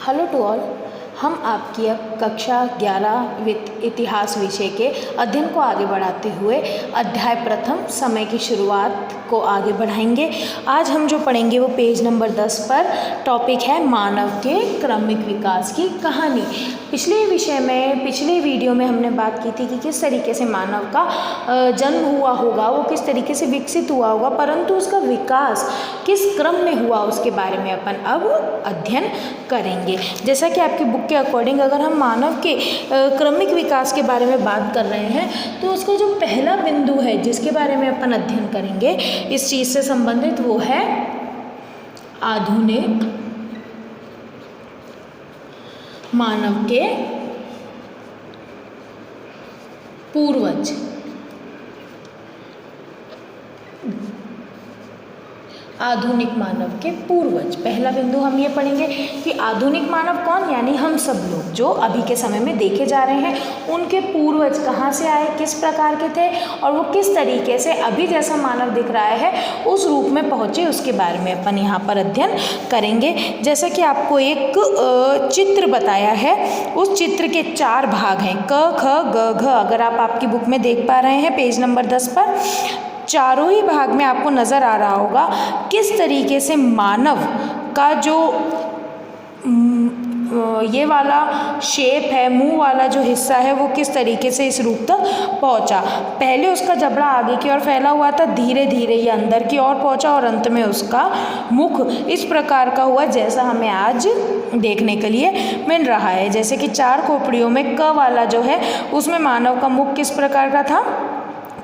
Hello to all. हम आपकी अब कक्षा 11 इतिहास विषय के अध्ययन को आगे बढ़ाते हुए अध्याय प्रथम समय की शुरुआत को आगे बढ़ाएंगे। आज हम जो पढ़ेंगे वो पेज नंबर 10 पर टॉपिक है मानव के क्रमिक विकास की कहानी। पिछले वीडियो में हमने बात की थी कि किस तरीके से मानव का जन्म हुआ होगा, वो किस तरीके से विकसित हुआ होगा, परंतु उसका विकास किस क्रम में हुआ उसके बारे में अपन अब अध्ययन करेंगे। जैसा कि आपकी बुक के अकॉर्डिंग अगर हम मानव के क्रमिक विकास के बारे में बात कर रहे हैं तो उसका जो पहला बिंदु है जिसके बारे में अपन अध्ययन करेंगे इस चीज़ से संबंधित वो है आधुनिक मानव के पूर्वज। आधुनिक मानव के पूर्वज, पहला बिंदु हम ये पढ़ेंगे कि आधुनिक मानव कौन, यानी हम सब लोग जो अभी के समय में देखे जा रहे हैं उनके पूर्वज कहाँ से आए, किस प्रकार के थे और वो किस तरीके से अभी जैसा मानव दिख रहा है उस रूप में पहुँचे, उसके बारे में अपन यहाँ पर अध्ययन करेंगे। जैसा कि आपको एक चित्र बताया है, उस चित्र के 4 भाग हैं, क ख ग घ। अगर आप आपकी बुक में देख पा रहे हैं पेज नंबर 10 पर, चारों ही भाग में आपको नज़र आ रहा होगा किस तरीके से मानव का जो ये वाला शेप है, मुंह वाला जो हिस्सा है वो किस तरीके से इस रूप तक पहुंचा। पहले उसका जबड़ा आगे की ओर फैला हुआ था, धीरे धीरे ये अंदर की ओर पहुंचा और अंत में उसका मुख इस प्रकार का हुआ जैसा हमें आज देखने के लिए मिल रहा है। जैसे कि 4 खोपड़ियों में क वाला जो है उसमें मानव का मुख किस प्रकार का था,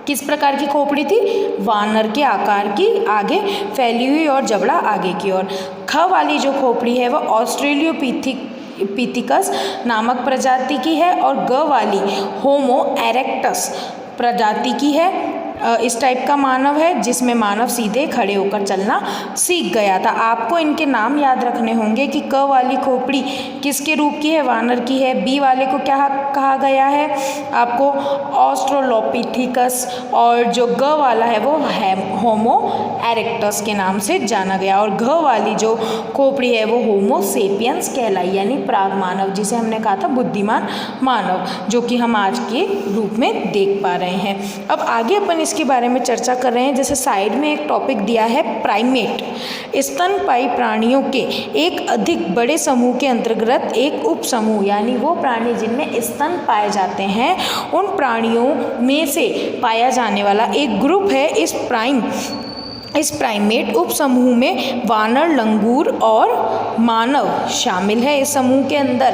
किस प्रकार की खोपड़ी थी, वानर के आकार की आगे फैली हुई और जबड़ा आगे की ओर। ख वाली जो खोपड़ी है वह ऑस्ट्रेलियोपिथिकस नामक प्रजाति की है और ग वाली होमो इरेक्टस प्रजाति की है। इस टाइप का मानव है जिसमें मानव सीधे खड़े होकर चलना सीख गया था। आपको इनके नाम याद रखने होंगे कि क वाली खोपड़ी किसके रूप की है, वानर की है। बी वाले को क्या कहा गया है आपको, ऑस्ट्रेलोपिथिकस, और जो ग वाला है वो है होमो इरेक्टस के नाम से जाना गया और घ वाली जो खोपड़ी है वो होमो सेपियंस कहलाई, यानी प्राग मानव, जिसे हमने कहा था बुद्धिमान मानव, जो कि हम आज के रूप में देख पा रहे हैं। अब आगे अपन इसके बारे में चर्चा कर रहे हैं। जैसे साइड में एक टॉपिक दिया है प्राइमेट, स्तनपायी प्राणियों के एक अधिक बड़े समूह के अंतर्गत एक उप समूह, यानी वो प्राणी जिनमें स्तन पाए जाते हैं उन प्राणियों में से पाया जाने वाला एक ग्रुप है। इस प्राइमेट उप समूह में वानर, लंगूर और मानव शामिल है। इस समूह के अंदर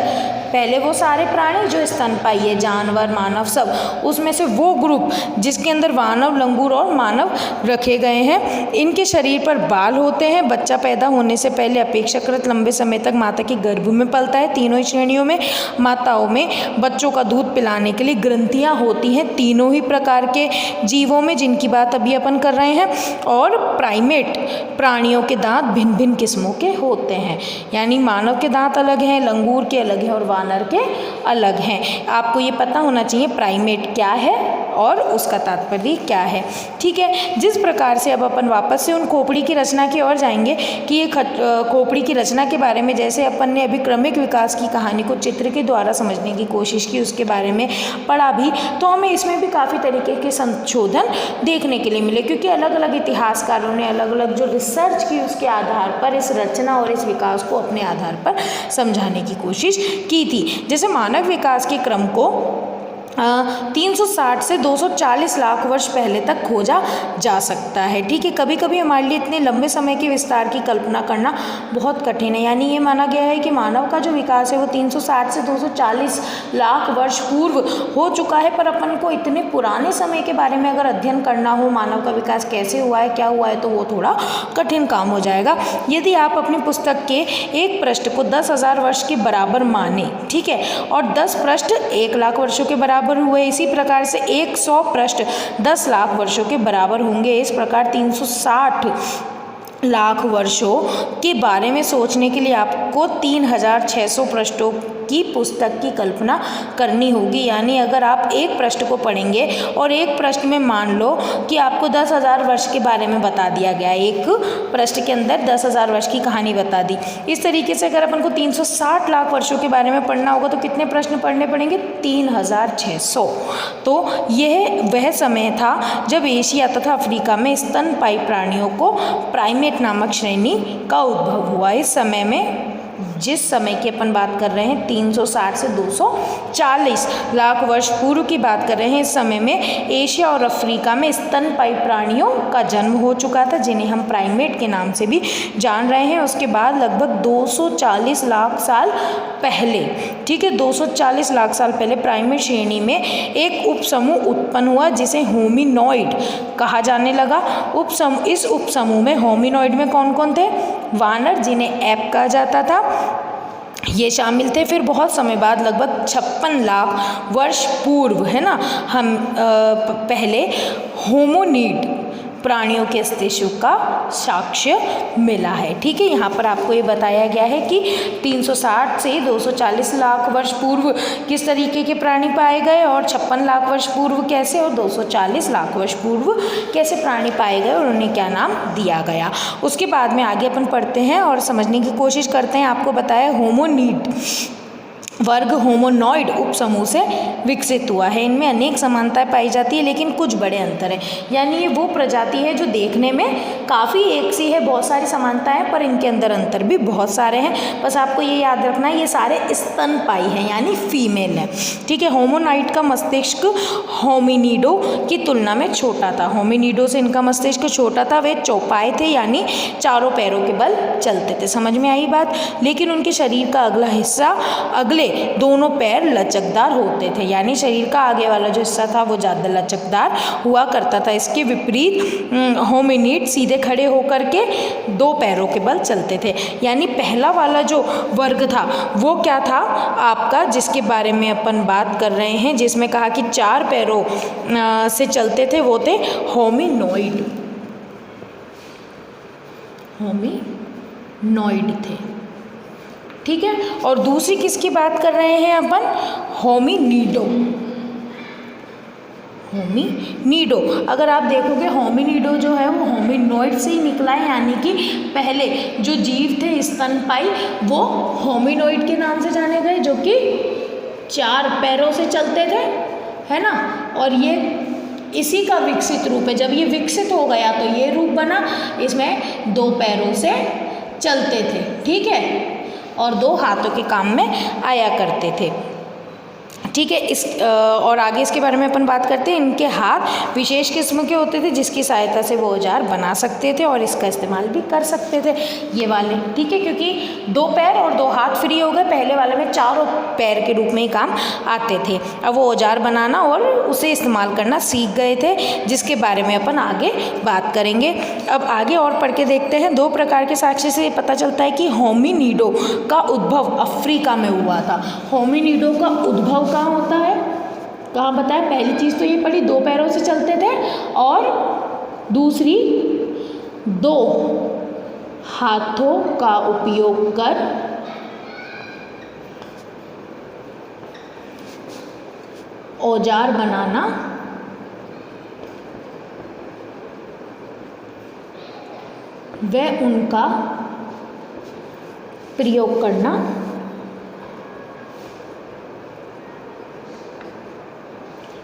पहले वो सारे प्राणी जो स्तनपायी है, जानवर, मानव, सब, उसमें से वो ग्रुप जिसके अंदर वानव, लंगूर और मानव रखे गए हैं। इनके शरीर पर बाल होते हैं। बच्चा पैदा होने से पहले अपेक्षाकृत लंबे समय तक माता के गर्भ में पलता है। तीनों ही श्रेणियों में माताओं में बच्चों का दूध पिलाने के लिए ग्रंथियाँ होती हैं, तीनों ही प्रकार के जीवों में जिनकी बात अभी अपन कर रहे हैं। और प्राइमेट प्राणियों के दांत भिन्न भिन्न किस्मों के होते हैं, यानी मानव के दांत अलग हैं, लंगूर के अलग हैं और वानर के अलग हैं। आपको ये पता होना चाहिए प्राइमेट क्या है और उसका तात्पर्य क्या है। ठीक है, जिस प्रकार से अब अपन वापस से उन खोपड़ी की रचना की ओर जाएंगे कि ये खोपड़ी की रचना के बारे में जैसे अपन ने अभी क्रमिक विकास की कहानी को चित्र के द्वारा समझने की कोशिश की, उसके बारे में पढ़ा भी, तो हमें इसमें भी काफ़ी तरीके के संशोधन देखने के लिए मिले, क्योंकि अलग अलग इतिहासकारों ने अलग अलग जो रिसर्च की उसके आधार पर इस रचना और इस विकास को अपने आधार पर समझाने की कोशिश की थी। जैसे मानव विकास के क्रम को 360 से 240 लाख वर्ष पहले तक खोजा जा सकता है। ठीक है, कभी कभी हमारे लिए इतने लंबे समय के विस्तार की कल्पना करना बहुत कठिन है, यानी ये माना गया है कि मानव का जो विकास है वो 360 से 240 लाख वर्ष पूर्व हो चुका है। पर अपन को इतने पुराने समय के बारे में अगर अध्ययन करना हो, मानव का विकास कैसे हुआ है, क्या हुआ है, तो वो थोड़ा कठिन काम हो जाएगा। यदि आप अपनी पुस्तक के एक पृष्ठ को 10,000 वर्ष के बराबर माने, ठीक है, और 10 पृष्ठ 1 लाख वर्षों के बराबर हुए, इसी प्रकार से 100 पृष्ठ 10 लाख वर्षों के बराबर होंगे। इस प्रकार 360 लाख वर्षों के बारे में सोचने के लिए आपको 3600 पृष्ठों की पुस्तक की कल्पना करनी होगी। यानी अगर आप एक पृष्ठ को पढ़ेंगे और एक पृष्ठ में मान लो कि आपको 10,000 वर्ष के बारे में बता दिया गया, एक पृष्ठ के अंदर 10,000 वर्ष की कहानी बता दी। इस तरीके से अगर अपन को 360 लाख वर्षों के बारे में पढ़ना होगा तो कितने प्रश्न पढ़ने पड़ेंगे? 3600। तो यह वह समय था जब एशिया तथा अफ्रीका में स्तनपायी प्राणियों को प्राइमेट नामक श्रेणी का उद्भव हुआ। इस समय में, जिस समय की अपन बात कर रहे हैं 360 से 240 लाख वर्ष पूर्व की बात कर रहे हैं, इस समय में एशिया और अफ्रीका में स्तनपायी प्राणियों का जन्म हो चुका था, जिन्हें हम प्राइमेट के नाम से भी जान रहे हैं। उसके बाद लगभग 240 लाख साल पहले, ठीक है, 240 लाख साल पहले प्राइमेट श्रेणी में एक उपसमूह उत्पन्न हुआ जिसे होमिनॉइड कहा जाने लगा। इस उपसमूह में होमिनॉइड में कौन कौन थे? वानर, जिन्हें एप कहा जाता था, ये शामिल थे। फिर बहुत समय बाद लगभग 56 लाख वर्ष पूर्व, है ना, हम पहले होमोनिड प्राणियों के अस्तित्व का साक्ष्य मिला है। ठीक है, यहाँ पर आपको ये बताया गया है कि 360 से 240 लाख वर्ष पूर्व किस तरीके के प्राणी पाए गए और 56 लाख वर्ष पूर्व कैसे और 240 लाख वर्ष पूर्व कैसे प्राणी पाए गए और उन्हें क्या नाम दिया गया। उसके बाद में आगे अपन पढ़ते हैं और समझने की कोशिश करते हैं। आपको बताया होमोनिड वर्ग होमोनॉइड उपसमूह से विकसित हुआ है। इनमें अनेक समानताएं पाई जाती है लेकिन कुछ बड़े अंतर हैं। यानी ये वो प्रजाति है जो देखने में काफ़ी एक सी है, बहुत सारी समानताएं हैं, पर इनके अंदर अंतर भी बहुत सारे हैं। बस आपको ये याद रखना है, ये सारे स्तनपायी हैं यानी फीमेल हैं। ठीक है, होमोनॉइड का मस्तिष्क होमिनिडो की तुलना में छोटा था। होमिनिडो से इनका मस्तिष्क छोटा था। वे चौपाए थे यानी चारों पैरों के बल चलते थे। समझ में आई बात? लेकिन उनके शरीर का अगला हिस्सा, अगले दोनों पैर लचकदार होते थे, यानी शरीर का आगे वाला जो हिस्सा था वो ज़्यादा लचकदार हुआ करता था। इसके विपरीत होमिनिड सीधे खड़े होकर के दो पैरों के बल चलते थे। यानी पहला वाला जो वर्ग था वो क्या था आपका, जिसके बारे में अपन बात कर रहे हैं, जिसमें कहा कि चार पैरों से चलते थे, वो थे होमिनॉइड। होमिनॉइड थे। ठीक है, और दूसरी किसकी बात कर रहे हैं अपन? होमिनिडो। होमिनिडो, अगर आप देखोगे होमिनिडो जो है वो होमिनॉइड से ही निकला है, यानी कि पहले जो जीव थे स्तनपायी वो होमिनॉइड के नाम से जाने गए, जो कि चार पैरों से चलते थे, है ना। और ये इसी का विकसित रूप है। जब ये विकसित हो गया तो ये रूप बना, इसमें दो पैरों से चलते थे, ठीक है, और दो हाथों के काम में आया करते थे। ठीक है, इस और आगे इसके बारे में अपन बात करते हैं। इनके हाथ विशेष किस्म के होते थे जिसकी सहायता से वो औजार बना सकते थे और इसका इस्तेमाल भी कर सकते थे, ये वाले। ठीक है, क्योंकि दो पैर और दो हाथ फ्री हो गए, पहले वाले में चारों पैर के रूप में ही काम आते थे। अब वो औजार बनाना और उसे इस्तेमाल करना सीख गए थे, जिसके बारे में अपन आगे बात करेंगे। अब आगे और पढ़ के देखते हैं। दो प्रकार के साक्ष्य से पता चलता है कि होमिनिडो का उद्भव अफ्रीका में हुआ था। होमिनिडो का उद्भव कहाँ होता है, कहाँ बताया? पहली चीज़ तो ये पढ़ी, दो पैरों से चलते थे, और दूसरी दो हाथों का उपयोग कर औजार बनाना व उनका प्रयोग करना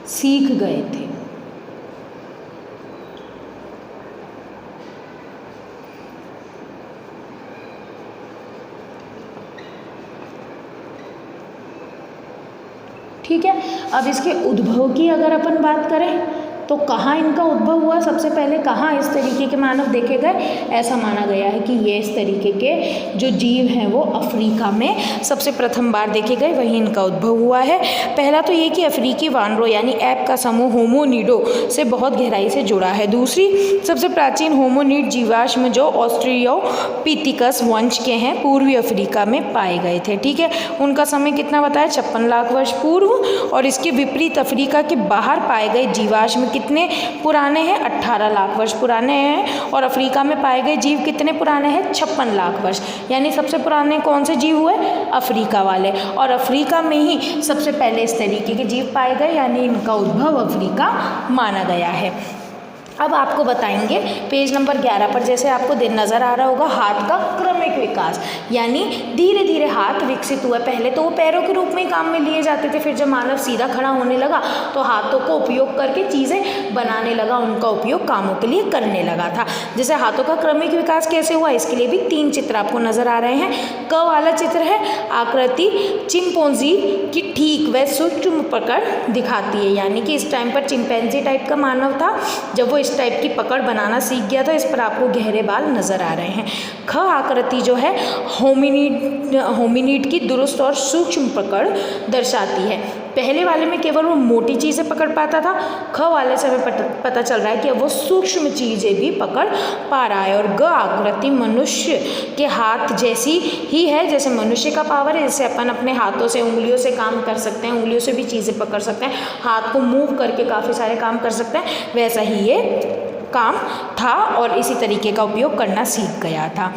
सीख गए थे। ठीक है, अब इसके उद्भव की अगर अपन बात करें तो कहाँ इनका उद्भव हुआ? सबसे पहले कहाँ इस तरीके के मानव देखे गए? ऐसा माना गया है कि ये इस तरीके के जो जीव हैं वो अफ्रीका में सबसे प्रथम बार देखे गए, वहीं इनका उद्भव हुआ है। पहला तो ये कि अफ्रीकी वानरों यानी एप का समूह होमोनिडो से बहुत गहराई से जुड़ा है। दूसरी, सबसे प्राचीन होमोनिड जीवाश्म जो ऑस्ट्रेलियोपिथिकस वंश के हैं पूर्वी अफ्रीका में पाए गए थे। ठीक है, उनका समय कितना बताया? 56 लाख वर्ष पूर्व। और इसके विपरीत अफ्रीका के बाहर पाए गए जीवाश्म कितने पुराने हैं? 18 लाख वर्ष पुराने हैं। और अफ्रीका में पाए गए जीव कितने पुराने हैं? 56 लाख वर्ष। यानी सबसे पुराने कौन से जीव हुए? अफ्रीका वाले। और अफ्रीका में ही सबसे पहले इस तरीके के जीव पाए गए, यानी इनका उद्भव अफ्रीका माना गया है। अब आपको बताएंगे पेज नंबर 11 पर, जैसे आपको दिन नज़र आ रहा होगा, हाथ का क्रमिक विकास, यानी धीरे धीरे हाथ विकसित हुआ। पहले तो वो पैरों के रूप में काम में लिए जाते थे, फिर जब मानव सीधा खड़ा होने लगा तो हाथों को उपयोग करके चीज़ें बनाने लगा, उनका उपयोग कामों के लिए करने लगा था। जैसे हाथों का क्रमिक विकास कैसे हुआ, इसके लिए भी 3 चित्र आपको नज़र आ रहे हैं। क वाला चित्र है आकृति चिंपैंजी की ठीक व सूक्ष्म पकड़ दिखाती है, यानी कि इस टाइम पर चिंपैंजी टाइप का मानव था, जब वो इस टाइप की पकड़ बनाना सीख गया था। इस पर आपको गहरे बाल नज़र आ रहे हैं। ख आकृति जो है होमिनिड की दुरुस्त और सूक्ष्म पकड़ दर्शाती है। पहले वाले में केवल वो मोटी चीज़ें पकड़ पाता था, ख वाले से हमें पता चल रहा है कि अब वो सूक्ष्म चीज़ें भी पकड़ पा रहा है। और ग आकृति मनुष्य के हाथ जैसी ही है, जैसे मनुष्य का पावर है, जैसे अपन अपने हाथों से उंगलियों से काम कर सकते हैं, उंगलियों से भी चीज़ें पकड़ सकते हैं, हाथ को मूव करके काफ़ी सारे काम कर सकते हैं, वैसा ही ये काम था और इसी तरीके का उपयोग करना सीख गया था।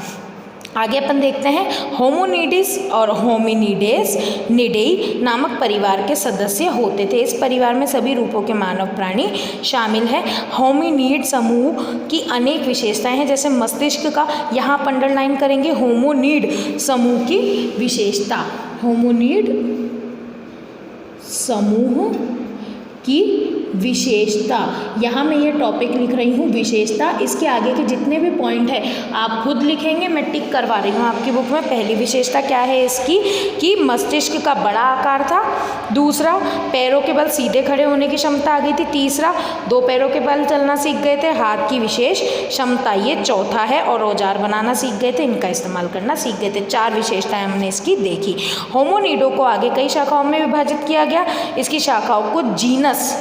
आगे अपन देखते हैं, होमोनिडिस और होमिनिडेस निडेई नामक परिवार के सदस्य होते थे। इस परिवार में सभी रूपों के मानव प्राणी शामिल हैं। होमिनिड समूह की अनेक विशेषताएं हैं, जैसे मस्तिष्क का, यहाँ पर अंडरलाइन करेंगे होमोनिड समूह की विशेषता, होमोनिड समूह की विशेषता, यहाँ मैं ये टॉपिक लिख रही हूँ विशेषता। इसके आगे के जितने भी पॉइंट है आप खुद लिखेंगे, मैं टिक करवा रही हूँ आपकी बुक में। पहली विशेषता क्या है इसकी, कि मस्तिष्क का बड़ा आकार था। दूसरा, पैरों के बल सीधे खड़े होने की क्षमता आ गई थी। तीसरा, 2 पैरों के बल चलना सीख गए थे। हाथ की विशेष क्षमता, ये चौथा है। और औजार बनाना सीख गए थे, इनका इस्तेमाल करना सीख गए थे। 4 विशेषताएं हमने इसकी देखी। होमोनिडो को आगे कई शाखाओं में विभाजित किया गया। इसकी शाखाओं को जीनस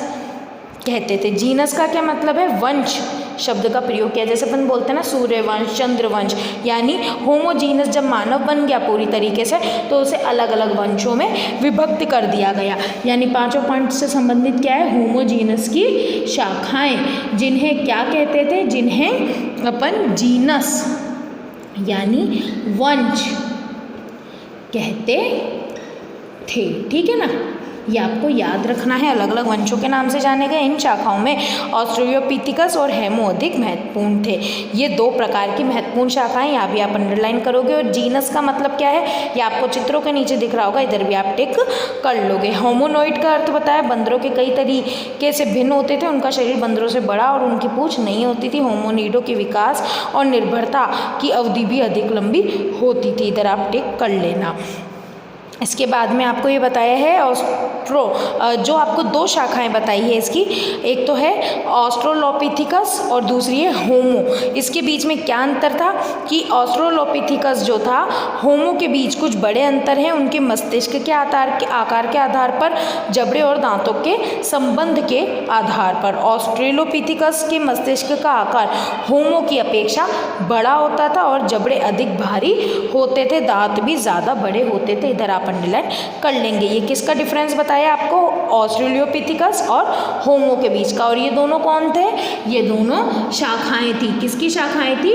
कहते थे। जीनस का क्या मतलब है, वंश शब्द का प्रयोग किया। जैसे अपन बोलते हैं ना सूर्यवंश, चंद्रवंश, यानी होमोजीनस जब मानव बन गया पूरी तरीके से तो उसे अलग अलग वंशों में विभक्त कर दिया गया। यानी 5 पॉइंट से संबंधित क्या है, होमोजीनस की शाखाएं, जिन्हें क्या कहते थे, जिन्हें अपन जीनस यानी वंश कहते थे। ठीक है ना, ये आपको याद रखना है। अलग अलग वंशों के नाम से जाने गए। इन शाखाओं में ऑस्ट्रेलियोपिथिकस और हेमो अधिक महत्वपूर्ण थे। ये 2 प्रकार की महत्वपूर्ण शाखाएं, यहाँ भी आप अंडरलाइन करोगे। और जीनस का मतलब क्या है, ये आपको चित्रों के नीचे दिख रहा होगा, इधर भी आप टिक कर लोगे। होमोनॉइड का अर्थ बताया, बंदरों के कई तरीके से भिन्न होते थे। उनका शरीर बंदरों से बड़ा और उनकी पूंछ नहीं होती थी। होमोनिडो के विकास और निर्भरता की अवधि भी अधिक लंबी होती थी, इधर आप टिक कर लेना। इसके बाद में आपको ये बताया है जो आपको 2 शाखाएं बताई है इसकी, एक तो है ऑस्ट्रोलोपिथिकस और दूसरी है होमो। इसके बीच में क्या अंतर था कि ऑस्ट्रोलोपिथिकस जो था, होमो के बीच कुछ बड़े अंतर हैं उनके मस्तिष्क के आकार के आधार पर, जबड़े और दांतों के संबंध के आधार पर। ऑस्ट्रेलोपिथिकस के मस्तिष्क का आकार होमो की अपेक्षा बड़ा होता था और जबड़े अधिक भारी होते थे, दांत भी ज़्यादा बड़े होते थे, इधर आप अंडरलाइन कर लेंगे। ये किसका डिफरेंस बताया आपको, ऑस्ट्रेलियोपिथिकस और होमो के बीच का। और ये दोनों कौन थे, ये दोनों शाखाएं थी। किसकी शाखाएं थी,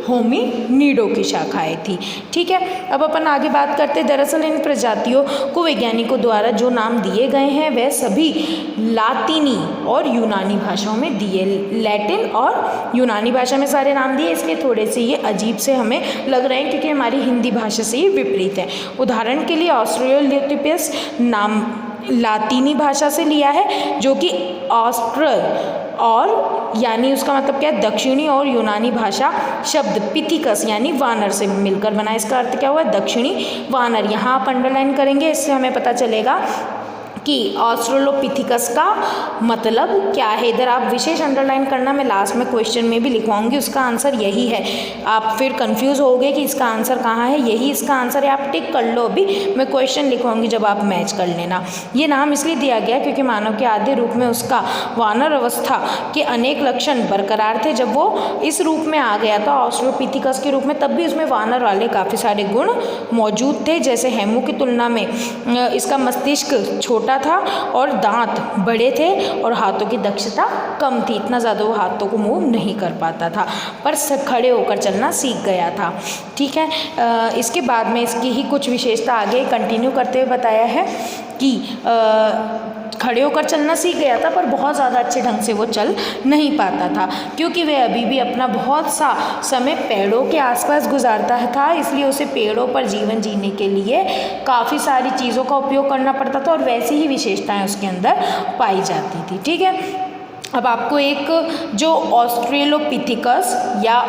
होमिनिडो की शाखाएं थी। ठीक है, अब अपन आगे बात करते हैं। दरअसल इन प्रजातियों को वैज्ञानिकों द्वारा जो नाम दिए गए हैं वह सभी लातीनी और यूनानी भाषाओं में दिए। लैटिन और यूनानी भाषा में सारे नाम दिए, इसलिए थोड़े से ये अजीब से हमें लग रहे हैं क्योंकि हमारी हिंदी भाषा से ये विपरीत है। उदाहरण के लिए ऑस्ट्रेलियोपिथेकस नाम लातीनी भाषा से लिया है, जो कि ऑस्ट्रल और यानी उसका मतलब क्या है, दक्षिणी, और यूनानी भाषा शब्द पिथिकस यानी वानर से मिलकर बना। इसका अर्थ क्या हुआ, दक्षिणी वानर। यहाँ आप अंडरलाइन करेंगे, इससे हमें पता चलेगा कि ऑस्ट्रेलोपिथिकस का मतलब क्या है। इधर आप विशेष अंडरलाइन करना, मैं लास्ट में क्वेश्चन में भी लिखवाऊंगी, उसका आंसर यही है। आप फिर कंफ्यूज होगे कि इसका आंसर कहाँ है, यही इसका आंसर है, आप टिक कर लो। अभी मैं क्वेश्चन लिखवाऊंगी जब आप मैच कर लेना। ये नाम इसलिए दिया गया क्योंकि मानव के आद्य रूप में उसका वानर अवस्था के अनेक लक्षण बरकरार थे। जब वो इस रूप में आ गया था ऑस्ट्रेलोपिथिकस के रूप में, तब भी उसमें वानर वाले काफ़ी सारे गुण मौजूद थे। जैसे हेमो की तुलना में इसका मस्तिष्क छोटा छोटा था और दांत बड़े थे और हाथों की दक्षता कम थी, इतना ज़्यादा वो हाथों को मूव नहीं कर पाता था, पर खड़े होकर चलना सीख गया था। ठीक है, इसके बाद में इसकी ही कुछ विशेषता आगे कंटिन्यू करते हुए बताया है कि खड़े होकर चलना सीख गया था, पर बहुत ज़्यादा अच्छे ढंग से वो चल नहीं पाता था, क्योंकि वह अभी भी अपना बहुत सा समय पेड़ों के आसपास गुजारता था, इसलिए उसे पेड़ों पर जीवन जीने के लिए काफ़ी सारी चीज़ों का उपयोग करना पड़ता था और वैसी ही विशेषताएं उसके अंदर पाई जाती थी। ठीक है, अब आपको एक जो ऑस्ट्रेलोपिथिकस या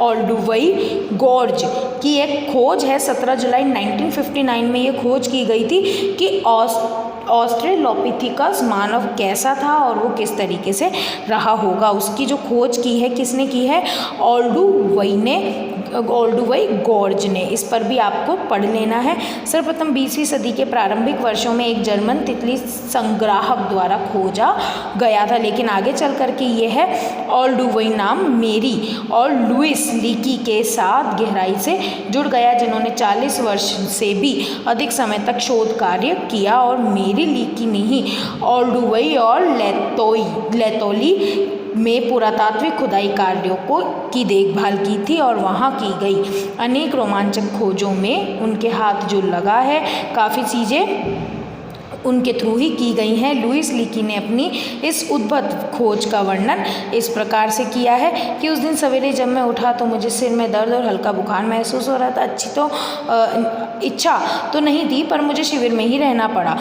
ओल्डुवई गॉर्ज की एक खोज है, 17 जुलाई 1959 में ये खोज की गई थी कि ऑस्ट्रेलोपिथिकस मानव कैसा था और वो किस तरीके से रहा होगा। उसकी जो खोज की है किसने की है? ओल्डुवई गॉर्ज ने। इस पर भी आपको पढ़ लेना है। सर्वप्रथम 20वीं सदी के प्रारंभिक वर्षों में एक जर्मन तितली संग्राहक द्वारा खोजा गया था, लेकिन आगे चल करके ये है ओल्डुवई नाम मेरी और लुइस लीकी के साथ गहराई से जुड़ गया, जिन्होंने 40 वर्ष से भी अधिक समय तक शोध कार्य किया और मेरी लीकी ने ही ओल्डुवई और लेतोली में पुरातात्विक खुदाई कार्यों की देखभाल की थी और वहाँ की गई अनेक रोमांचक खोजों में उनके हाथ जो लगा है, काफ़ी चीज़ें उनके थ्रू ही की गई हैं। लुइस लीकी ने अपनी इस उद्भट खोज का वर्णन इस प्रकार से किया है कि उस दिन सवेरे जब मैं उठा तो मुझे सिर में दर्द और हल्का बुखार महसूस हो रहा था। अच्छी तो इच्छा तो नहीं थी, पर मुझे शिविर में ही रहना पड़ा,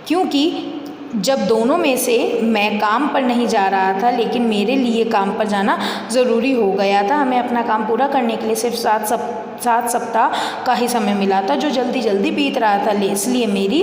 क्योंकि जब दोनों में से मैं काम पर नहीं जा रहा था, लेकिन मेरे लिए काम पर जाना ज़रूरी हो गया था। हमें अपना काम पूरा करने के लिए सिर्फ 7 सप्ताह का ही समय मिला था, जो जल्दी बीत रहा था। इसलिए मेरी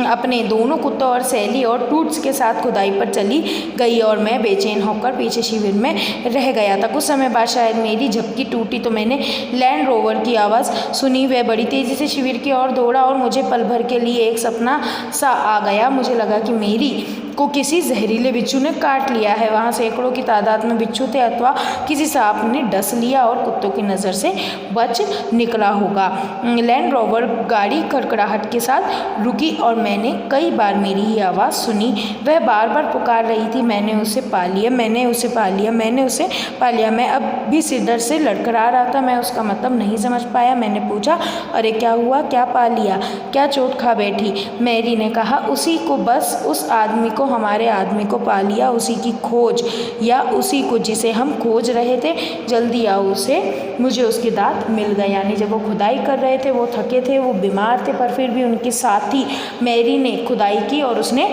अपने दोनों कुत्तों और सैली और टूट्स के साथ खुदाई पर चली गई और मैं बेचैन होकर पीछे शिविर में रह गया था। कुछ समय बाद शायद मेरी झपकी टूटी तो मैंने लैंड रोवर की आवाज़ सुनी। वह बड़ी तेज़ी से शिविर की ओर दौड़ा और मुझे पल भर के लिए एक सपना सा आ गया। मुझे लगा कि मेरी को किसी जहरीले बिच्छू ने काट लिया है। वहाँ सैकड़ों की तादाद में बिच्छू थे अथवा किसी सांप ने डस लिया और कुत्तों की नज़र से बच निकला होगा। लैंड रोवर गाड़ी खड़खड़ाहट के साथ रुकी और मैंने कई बार मेरी ही आवाज़ सुनी। वह बार बार पुकार रही थी, मैंने उसे पा लिया, मैंने उसे पा लिया, मैंने उसे पा लिया। मैं अब भी सिर दर्द से लड़खड़ा रहा था। मैं उसका मतलब नहीं समझ पाया। मैंने पूछा, अरे क्या हुआ, क्या पा लिया, क्या चोट खा बैठी? मैरी ने कहा, उसी को, बस उस आदमी को, हमारे आदमी को पा लिया, उसी की खोज, या उसी को जिसे हम खोज रहे थे। जल्दी आओ, उसे, मुझे उसके दांत मिल गए। यानी जब वो खुदाई कर रहे थे, वो थके थे, वो बीमार थे, पर फिर भी उनके साथी मैरी ने खुदाई की और उसने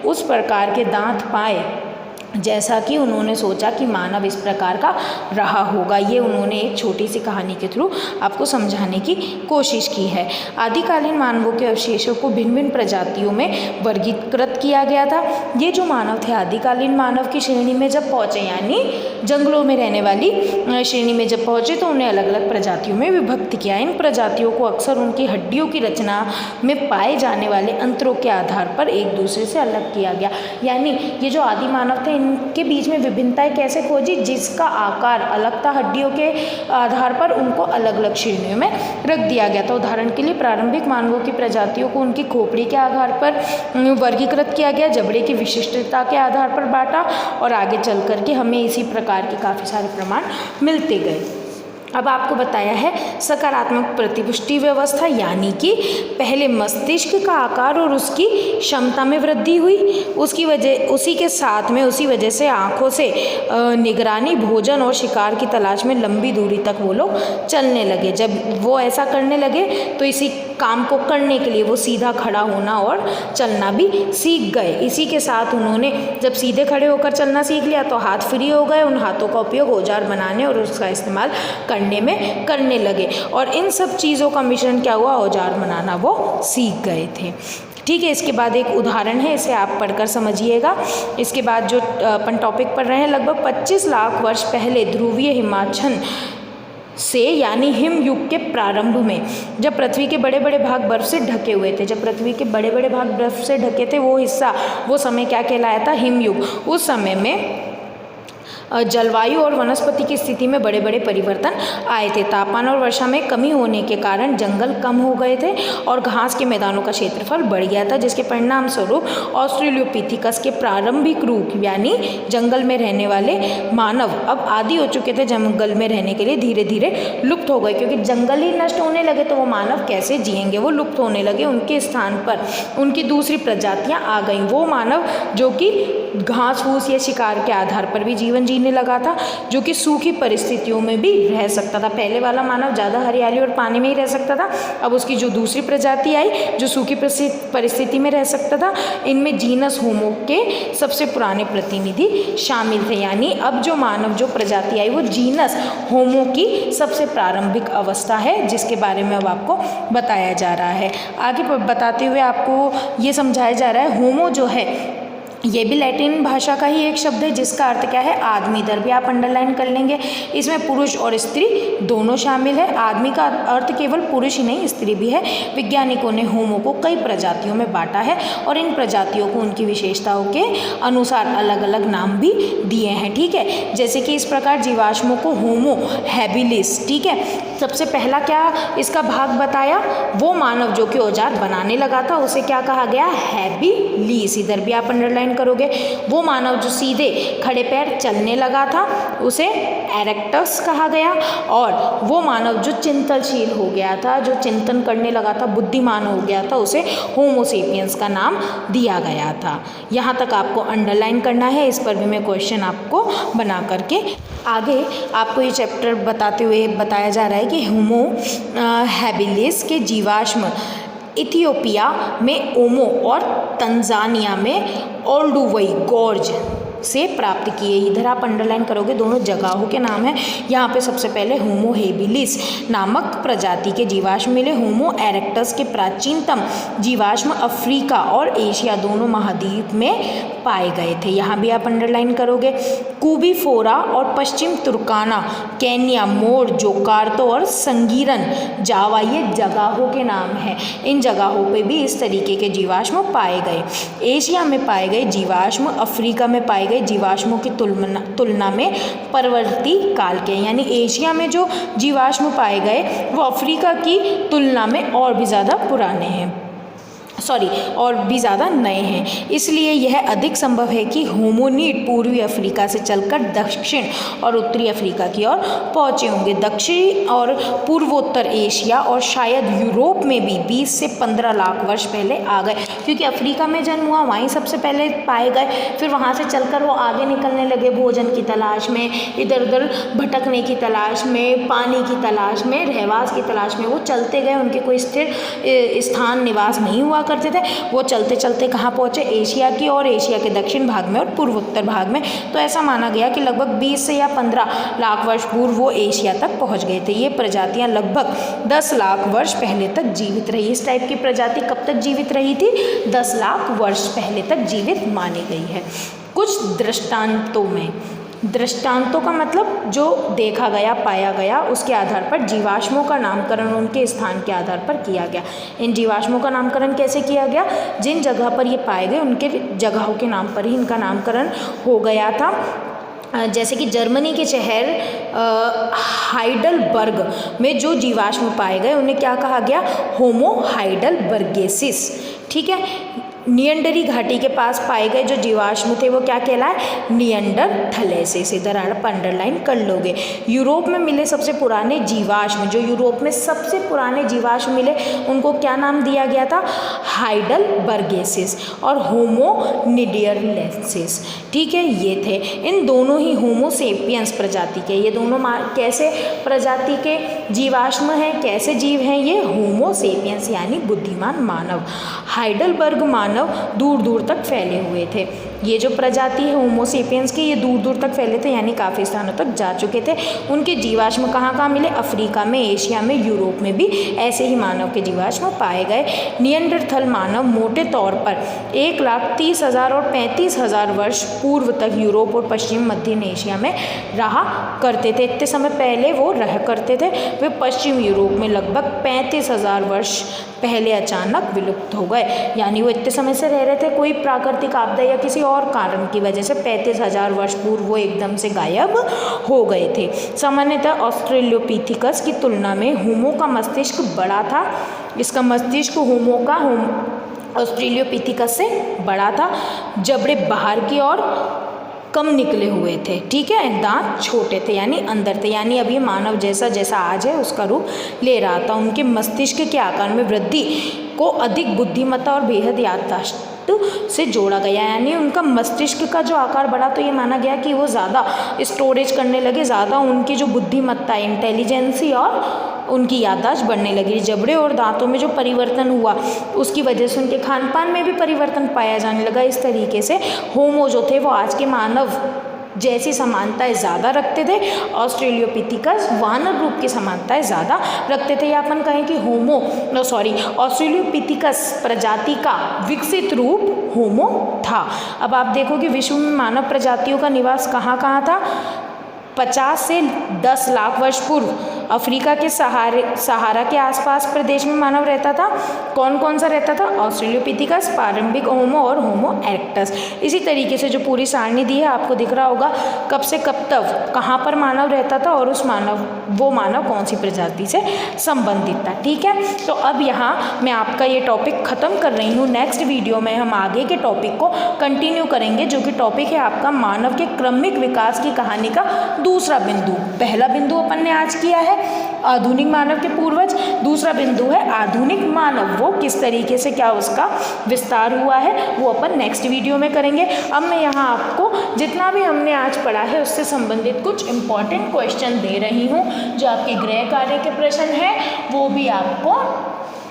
उस प्रकार के दांत पाए जैसा कि उन्होंने सोचा कि मानव इस प्रकार का रहा होगा। ये उन्होंने एक छोटी सी कहानी के थ्रू आपको समझाने की कोशिश की है। आदिकालीन मानवों के अवशेषों को भिन्न भिन्न प्रजातियों में वर्गीकृत किया गया था। ये जो मानव थे आदिकालीन मानव की श्रेणी में जब पहुँचे, यानी जंगलों में रहने वाली श्रेणी में जब पहुँचे, तो उन्हें अलग अलग प्रजातियों में विभक्त किया। इन प्रजातियों को अक्सर उनकी हड्डियों की रचना में पाए जाने वाले अंतरों के आधार पर एक दूसरे से अलग किया गया। यानी ये जो आदि मानव थे, इनके बीच में विभिन्नताएं कैसे खोजी? जिसका आकार अलग था, हड्डियों के आधार पर उनको अलग अलग श्रेणियों में रख दिया गया था। उदाहरण के लिए प्रारंभिक मानवों की प्रजातियों को उनकी खोपड़ी के आधार पर वर्गीकृत किया गया, जबड़े की विशिष्टता के आधार पर बांटा, और आगे चल करके हमें इसी प्रकार के काफ़ी सारे प्रमाण मिलते गए। अब आपको बताया है सकारात्मक प्रतिपुष्टि व्यवस्था, यानी कि पहले मस्तिष्क का आकार और उसकी क्षमता में वृद्धि हुई, उसी के साथ में उसी वजह से आँखों से निगरानी, भोजन और शिकार की तलाश में लंबी दूरी तक वो लोग चलने लगे। जब वो ऐसा करने लगे तो इसी काम को करने के लिए वो सीधा खड़ा होना और चलना भी सीख गए। इसी के साथ उन्होंने जब सीधे खड़े होकर चलना सीख लिया तो हाथ फ्री हो गए। उन हाथों का उपयोग औजार बनाने और उसका इस्तेमाल करने लगे, और इन सब चीज़ों का मिश्रण क्या हुआ? औजार बनाना वो सीख गए थे। ठीक है, इसके बाद एक उदाहरण है, इसे आप पढ़कर समझिएगा। इसके बाद जो अपन टॉपिक पढ़ रहे हैं, लगभग 25 लाख वर्ष पहले ध्रुवीय हिमाचल से, यानी हिम युग के प्रारंभ में, जब पृथ्वी के बड़े बड़े भाग बर्फ से ढके हुए थे, जब पृथ्वी के बड़े बड़े भाग बर्फ से ढके थे, वो हिस्सा, वो समय क्या कहलाया था? हिम युग। उस समय में जलवायु और वनस्पति की स्थिति में बड़े बड़े परिवर्तन आए थे। तापमान और वर्षा में कमी होने के कारण जंगल कम हो गए थे और घास के मैदानों का क्षेत्रफल बढ़ गया था, जिसके परिणाम स्वरूप ऑस्ट्रेलियोपिथिकस के प्रारंभिक रूप यानी जंगल में रहने वाले मानव अब आदी हो चुके थे जंगल में रहने के लिए, धीरे धीरे लुप्त हो गए, क्योंकि जंगल ही नष्ट होने लगे तो वो मानव कैसे जिएंगे, वो लुप्त होने लगे। उनके स्थान पर उनकी दूसरी प्रजातियां आ गईं। वो मानव जो कि घास फूस या शिकार के आधार पर भी जीवन जीने लगा था, जो कि सूखी परिस्थितियों में भी रह सकता था। पहले वाला मानव ज़्यादा हरियाली और पानी में ही रह सकता था, अब उसकी जो दूसरी प्रजाति आई जो सूखी परिस्थिति में रह सकता था, इनमें जीनस होमो के सबसे पुराने प्रतिनिधि शामिल थे। यानी अब जो मानव जो प्रजाति आई वो जीनस होमो की सबसे प्रारंभिक अवस्था है, जिसके बारे में अब आपको बताया जा रहा है। आगे बताते हुए आपको ये समझाया जा रहा है, होमो जो है ये भी लैटिन भाषा का ही एक शब्द है, जिसका अर्थ क्या है, आदमी। इधर भी आप अंडरलाइन कर लेंगे। इसमें पुरुष और स्त्री दोनों शामिल है। आदमी का अर्थ केवल पुरुष ही नहीं, स्त्री भी है। वैज्ञानिकों ने होमो को कई प्रजातियों में बांटा है और इन प्रजातियों को उनकी विशेषताओं के अनुसार अलग अलग नाम भी दिए हैं। ठीक है, जैसे कि इस प्रकार जीवाश्मों को होमो हैबिलिस, ठीक है, सबसे पहला क्या इसका भाग बताया, वो मानव जो कि औजार बनाने लगा था उसे क्या कहा गया, हैबिलिस। इधर भी आप अंडरलाइन करोगे। वो मानव जो सीधे खड़े पैर चलने लगा था उसे एरेक्टस कहा गया, और वो मानव जो चिंतनशील हो गया था, जो चिंतन करने लगा था, बुद्धिमान हो गया था, उसे होमो सेपियंस का नाम दिया गया था। यहाँ तक आपको अंडरलाइन करना है। इस पर भी मैं क्वेश्चन आपको बना करके आगे आपको ये चैप्टर बताते हुए बताया जा रहा है कि होमो हैबिलिस के जीवाश्म इथियोपिया में ओमो और तंजानिया में ओल्डुवई गोर्ज से प्राप्त किए। इधर आप अंडरलाइन करोगे, दोनों जगहों के नाम हैं। यहाँ पे सबसे पहले होमो हेबिलिस नामक प्रजाति के जीवाश्म मिले। होमो एरेक्टस के प्राचीनतम जीवाश्म अफ्रीका और एशिया दोनों महाद्वीप में पाए गए थे। यहाँ भी आप अंडरलाइन करोगे। कुबीफोरा और पश्चिम तुर्काना, केन्या, मोर, जोकार्तो और संगीरन जावा ये जगहों के नाम हैं। इन जगहों पे भी इस तरीके के जीवाश्म पाए गए। एशिया में पाए गए जीवाश्म अफ्रीका में पाए गए जीवाश्मों की तुलना में परवर्ती काल के, यानी एशिया में जो जीवाश्म पाए गए वो अफ्रीका की तुलना में और भी ज़्यादा पुराने हैं, और भी ज़्यादा नए हैं। इसलिए यह अधिक संभव है कि होमोनिड पूर्वी अफ्रीका से चलकर दक्षिण और उत्तरी अफ्रीका की ओर पहुँचे होंगे। दक्षिणी और पूर्वोत्तर एशिया और शायद यूरोप में भी 20 से 15 लाख वर्ष पहले आ गए, क्योंकि अफ्रीका में जन्म हुआ वहीं सबसे पहले पाए गए। फिर वहाँ से चलकर वो आगे निकलने लगे भोजन की तलाश में, इधर उधर भटकने की तलाश में, पानी की तलाश में, रहवास की तलाश में। वो चलते गए, उनके कोई स्थिर स्थान निवास नहीं हुआ करते थे। वो चलते चलते कहाँ पहुँचे, एशिया की और एशिया के दक्षिण भाग में और पूर्वोत्तर भाग में। तो ऐसा माना गया कि लगभग 20 से या 15 लाख वर्ष पूर्व वो एशिया तक पहुँच गए थे। ये प्रजातियाँ लगभग 10 लाख वर्ष पहले तक जीवित रही। इस टाइप की प्रजाति कब तक जीवित रही थी, 10 लाख वर्ष पहले तक जीवित मानी गई है। कुछ दृष्टांतों का मतलब जो देखा गया, पाया गया, उसके आधार पर जीवाश्मों का नामकरण उनके स्थान के आधार पर किया गया। इन जीवाश्मों का नामकरण कैसे किया गया, जिन जगह पर ये पाए गए उनके जगहों के नाम पर ही इनका नामकरण हो गया था। जैसे कि जर्मनी के शहर हाइडलबर्ग में जो जीवाश्म पाए गए उन्हें क्या कहा गया, होमो हाइडलबर्गेसिस। ठीक है, नियंडरी घाटी के पास पाए गए जो जीवाश्म थे वो क्या कहलाए, नियंडरथलेसिस। इधर आप अंडरलाइन कर लोगे। यूरोप में मिले सबसे पुराने जीवाश्म, जो यूरोप में सबसे पुराने जीवाश्म मिले उनको क्या नाम दिया गया था, हाइडलबर्गेसिस और होमोनिडियरलेंसिस। ठीक है, ये थे। इन दोनों ही होमो सेपियंस प्रजाति के, ये दोनों कैसे प्रजाति के जीवाश्म हैं, कैसे जीव हैं, ये होमो सेपियंस यानी बुद्धिमान मानव। हाइडलबर्ग मानव दूर दूर तक फैले हुए थे। ये जो प्रजाति है होमो सेपियंस की, ये दूर दूर तक फैले थे, यानी काफ़ी स्थानों तक जा चुके थे। उनके जीवाश्म कहाँ कहाँ मिले, अफ्रीका में, एशिया में, यूरोप में भी ऐसे ही मानव के जीवाश्म पाए गए। नियंडरथल मानव मोटे तौर पर 1,30,000 और 35,000 वर्ष पूर्व तक यूरोप और पश्चिम मध्य एशिया में रहा करते थे। इतने समय पहले वो रह करते थे। वे पश्चिम यूरोप में लगभग 35,000 वर्ष पहले अचानक विलुप्त हो गए, यानी वो इतने समय से रह रहे थे, कोई प्राकृतिक आपदा या किसी और कारण की वजह से 35,000 वर्ष पूर्व वो एकदम से गायब हो गए थे। सामान्यतः ऑस्ट्रेलियोपिथिकस की तुलना में होमो का मस्तिष्क बड़ा था। इसका मस्तिष्क ऑस्ट्रेलियोपिथिकस से बड़ा था। जबड़े बाहर की ओर कम निकले हुए थे, ठीक है। दांत छोटे थे यानी अंदर थे, यानी अभी मानव जैसा आज है उसका रूप ले रहा था। उनके मस्तिष्क के आकार में वृद्धि को अधिक बुद्धिमत्ता और बेहद याददाश्त से जोड़ा गया, यानी उनका मस्तिष्क का जो आकार बढ़ा तो ये माना गया कि वो ज़्यादा स्टोरेज करने लगे, ज़्यादा उनकी जो बुद्धिमत्ता, इंटेलिजेंसी और उनकी याददाश्त बढ़ने लगी। जबड़े और दांतों में जो परिवर्तन हुआ उसकी वजह से उनके खान पान में भी परिवर्तन पाया जाने लगा। इस तरीके से होमो जो थे वो आज के मानव जैसी समानताएं ज़्यादा रखते थे। ऑस्ट्रेलियोपिथिकस वानर रूप की समानताएं ज़्यादा रखते थे। या अपन कहें कि ऑस्ट्रेलियोपिथिकस प्रजाति का विकसित रूप होमो था। अब आप देखो कि विश्व में मानव प्रजातियों का निवास कहाँ कहाँ था। 50 से 10 लाख वर्ष पूर्व अफ्रीका के सहारा के आसपास प्रदेश में मानव रहता था। कौन कौन सा रहता था? ऑस्ट्रेलियोपिथिकस, प्रारंभिक होमो और होमो इरेक्टस। इसी तरीके से जो पूरी सारणी दी है आपको दिख रहा होगा कब से कब तक कहाँ पर मानव रहता था और वो मानव कौन सी प्रजाति से संबंधित था, ठीक है। तो अब यहाँ मैं आपका ये टॉपिक ख़त्म कर रही हूँ। नेक्स्ट वीडियो में हम आगे के टॉपिक को कंटिन्यू करेंगे, जो कि टॉपिक है आपका मानव के क्रमिक विकास की कहानी का दूसरा बिंदु। पहला बिंदु अपन ने आज किया है आधुनिक मानव के पूर्वज, दूसरा बिंदु है आधुनिक मानव, वो किस तरीके से क्या उसका विस्तार हुआ है वो अपन नेक्स्ट वीडियो में करेंगे। अब मैं यहाँ आपको जितना भी हमने आज पढ़ा है उससे संबंधित कुछ इंपॉर्टेंट क्वेश्चन दे रही हूँ, जो आपके गृह कार्य के प्रश्न हैं वो भी आपको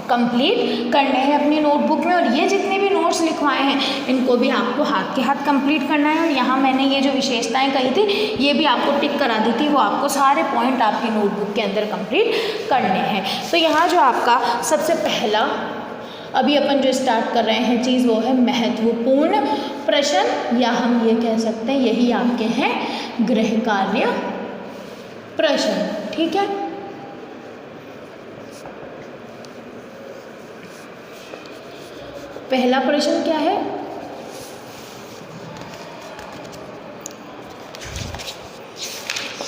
कंप्लीट करने हैं अपनी नोटबुक में। और ये जितने भी नोट्स लिखवाए हैं इनको भी आपको हाथ के हाथ कंप्लीट करना है। और यहाँ मैंने ये जो विशेषताएं कही थी ये भी आपको टिक करा दी थी, वो आपको सारे पॉइंट आपकी नोटबुक के अंदर कंप्लीट करने हैं। तो यहाँ जो आपका सबसे पहला अभी अपन जो स्टार्ट कर रहे हैं चीज़ वो है महत्वपूर्ण प्रश्न, या हम ये कह सकते हैं यही आपके हैं गृह कार्य प्रश्न, ठीक है। पहला प्रश्न क्या है?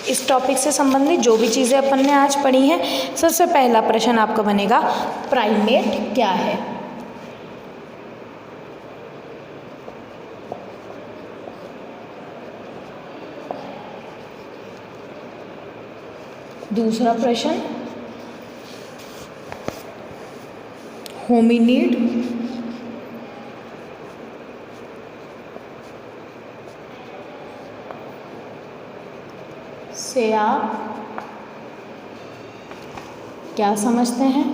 इस टॉपिक से संबंधित जो भी चीज़ें अपन ने आज पढ़ी हैं, सबसे पहला प्रश्न आपका बनेगा प्राइमेट क्या है। दूसरा प्रश्न होमिनिड से आप क्या समझते हैं?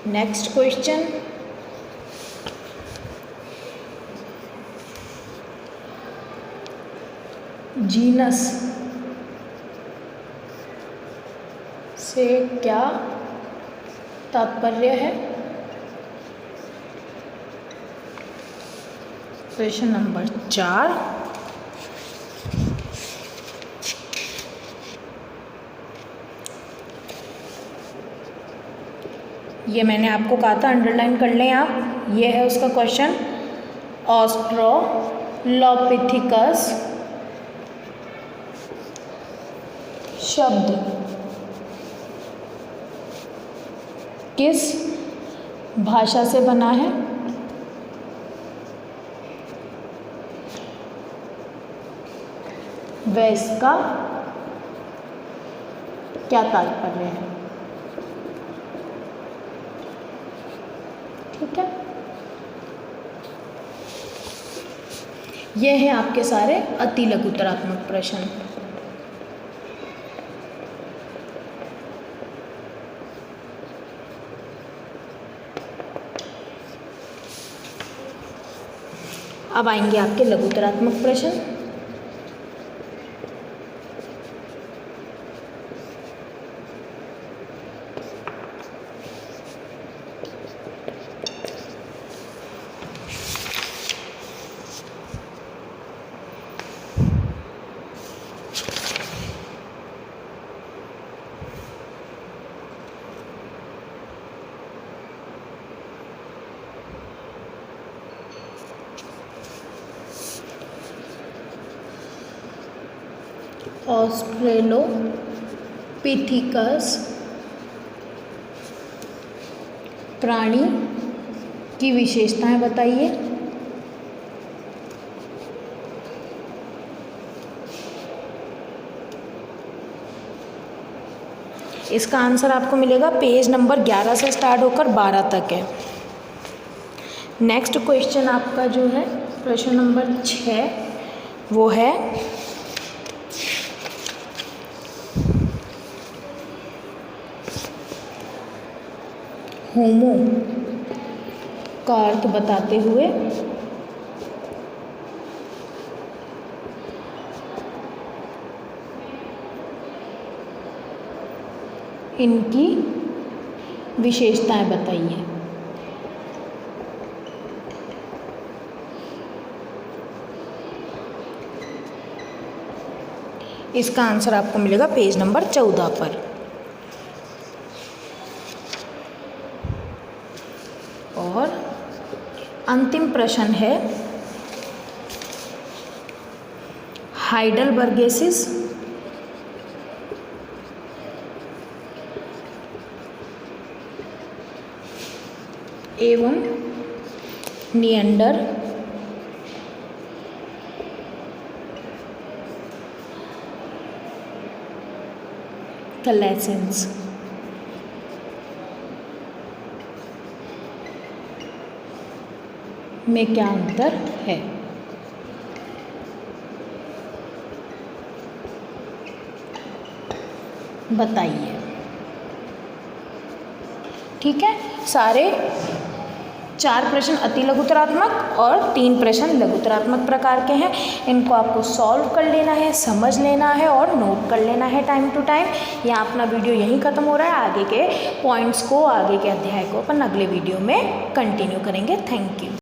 नेक्स्ट क्वेश्चन जीनस से क्या तात्पर्य है? प्रश्न नंबर 4 ये मैंने आपको कहा था अंडरलाइन कर लें आप, ये है उसका क्वेश्चन। ऑस्ट्रेलोपिथिकस शब्द किस भाषा से बना है? वह इसका क्या तात्पर्य है? ठीक है, ये हैं आपके सारे अति लघुतरात्मक प्रश्न। अब आएंगे आपके लघुतरात्मक प्रश्न। ऑस्ट्रेलोपिथिकस प्राणी की विशेषताएं बताइए। इसका आंसर आपको मिलेगा पेज नंबर 11 से स्टार्ट होकर 12 तक है। नेक्स्ट क्वेश्चन आपका जो है प्रश्न नंबर 6 वो है होमो का अर्थ बताते हुए इनकी विशेषताएं बताइए। इसका आंसर आपको मिलेगा पेज नंबर 14 पर। और अंतिम प्रश्न है हाइडेलबर्गेसिस एवं निएंडर कैलेसेंस में क्या अंतर है? बताइए। ठीक है, सारे 4 प्रश्न अति लघुतरात्मक और 3 प्रश्न लघुतरात्मक प्रकार के हैं। इनको आपको सॉल्व कर लेना है, समझ लेना है और नोट कर लेना है टाइम टू टाइम। यहाँ अपना वीडियो यहीं ख़त्म हो रहा है। आगे के पॉइंट्स को, आगे के अध्याय को अपन अगले वीडियो में कंटिन्यू करेंगे। Thank you.